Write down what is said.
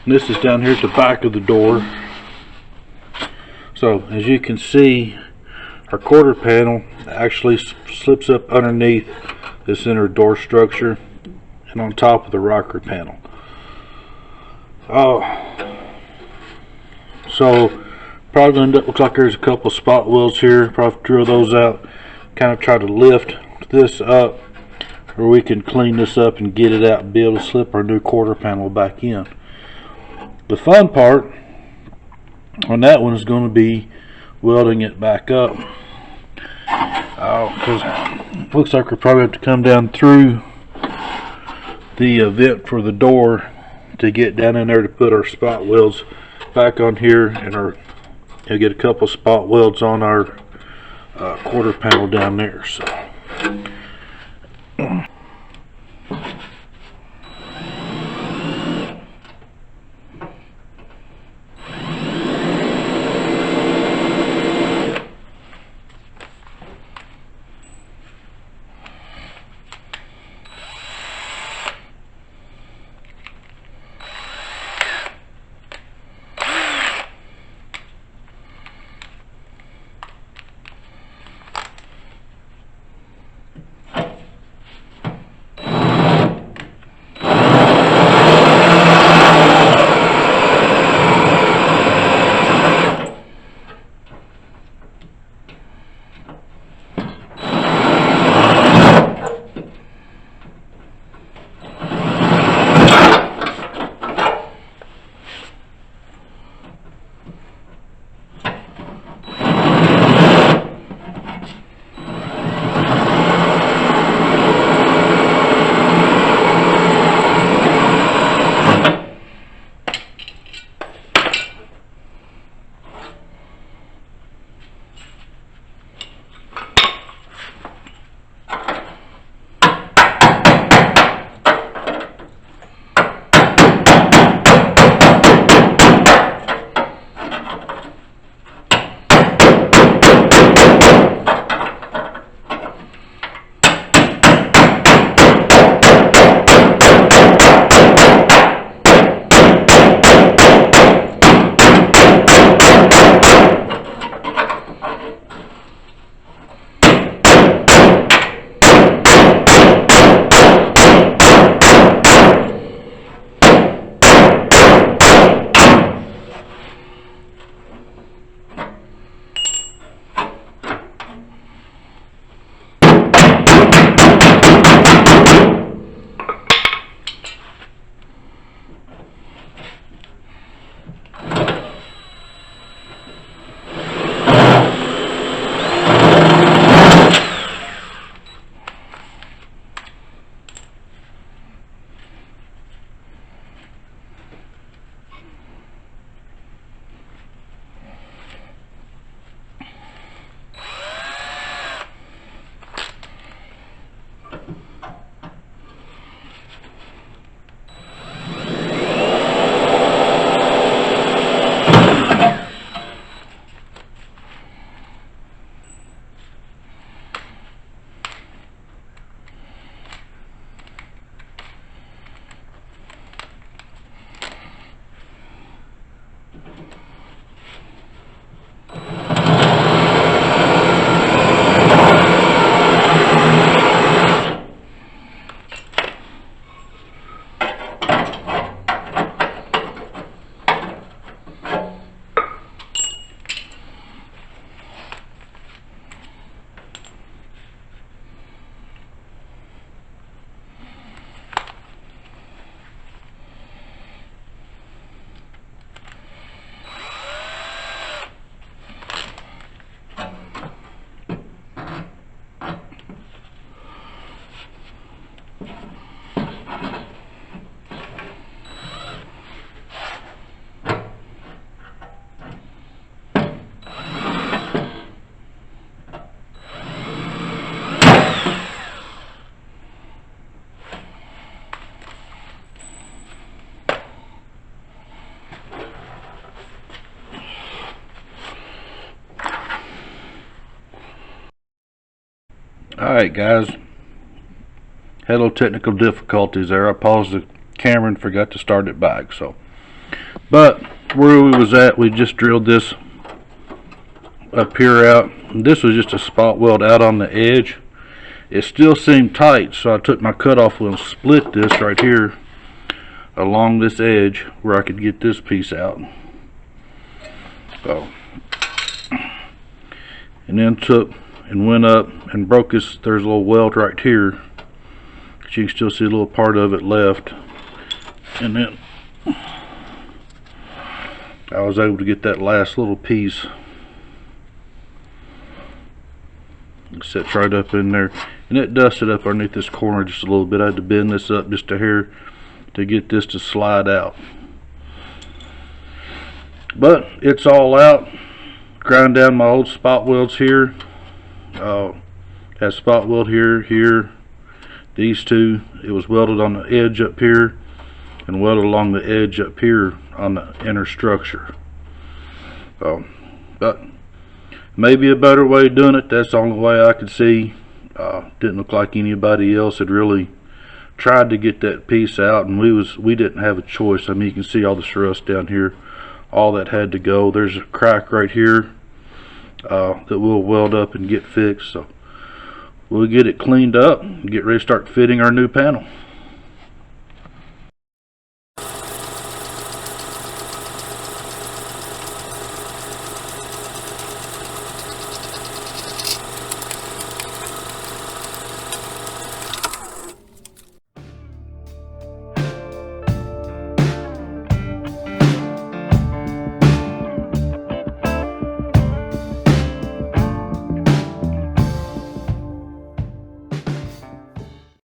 And this is down here at the back of the door. So as you can see, our quarter panel actually slips up underneath this inner door structure and on top of the rocker panel. So probably end up, looks like there's a couple spot welds here. Probably drill those out, kind of try to lift this up, or we can clean this up and get it out and be able to slip our new quarter panel back in. The fun part on that one is going to be welding it back up. Because it looks like we'll probably have to come down through the vent for the door to get down in there to put our spot welds back on here, and our get a couple spot welds on our quarter panel down there. So alright guys, had a little technical difficulties there. I paused the camera and forgot to start it back, so But where we was at, we just drilled this up here out. This was just a spot weld out on the edge. It still seemed tight, so I took my cutoff wheel and split this right here along this edge where I could get this piece out. So, and then took and went up and broke this. There's a little weld right here, but you can still see a little part of it left. And then I was able to get that last little piece. It sits right up in there, and it dusted up underneath this corner just a little bit. I had to bend this up just a hair to get this to slide out, but it's all out. Grind down my old spot welds here. Had spot weld here, these two. It was welded on the edge up here and welded along the edge up here on the inner structure. But maybe a better way of doing it. That's the only way I could see. Didn't look like anybody else had really tried to get that piece out, and we didn't have a choice. I mean, you can see all this rust down here, all that had to go. There's a crack right here that we'll weld up and get fixed. So we'll get it cleaned up and get ready to start fitting our new panel.